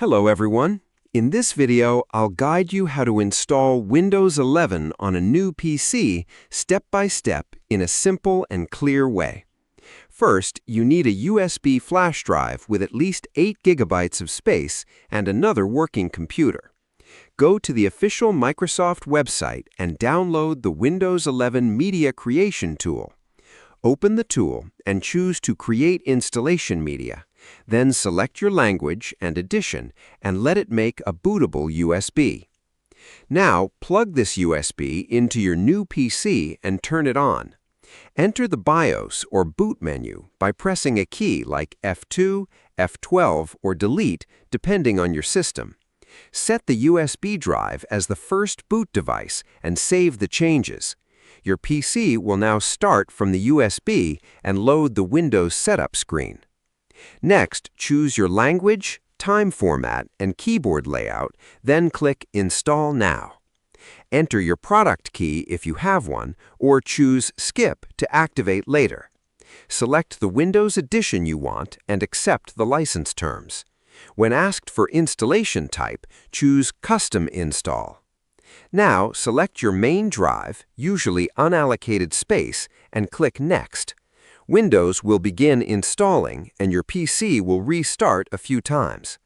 Hello everyone. In this video, I'll guide you how to install Windows 11 on a new PC step by step in a simple and clear way. First, you need a USB flash drive with at least 8 GB of space and another working computer. Go to the official Microsoft website and download the Windows 11 Media Creation tool. Open the tool and choose to create installation media. Then select your language and edition and let it make a bootable USB. Now plug this USB into your new PC and turn it on. Enter the BIOS or boot menu by pressing a key like F2, F12, or Delete depending on your system. Set the USB drive as the first boot device and save the changes. Your PC will now start from the USB and load the Windows setup screen. Next, choose your language, time format, and keyboard layout, then click Install Now. Enter your product key if you have one, or choose Skip to activate later. Select the Windows edition you want and accept the license terms. When asked for installation type, choose Custom Install. Now, select your main drive, usually unallocated space, and click Next. Windows will begin installing and your PC will restart a few times.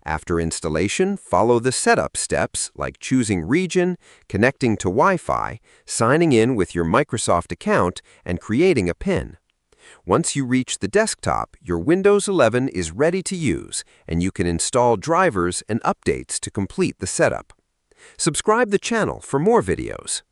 After installation, follow the setup steps like choosing region, connecting to Wi-Fi, signing in with your Microsoft account, and creating a PIN. Once you reach the desktop, your Windows 11 is ready to use, and you can install drivers and updates to complete the setup. Subscribe the channel for more videos.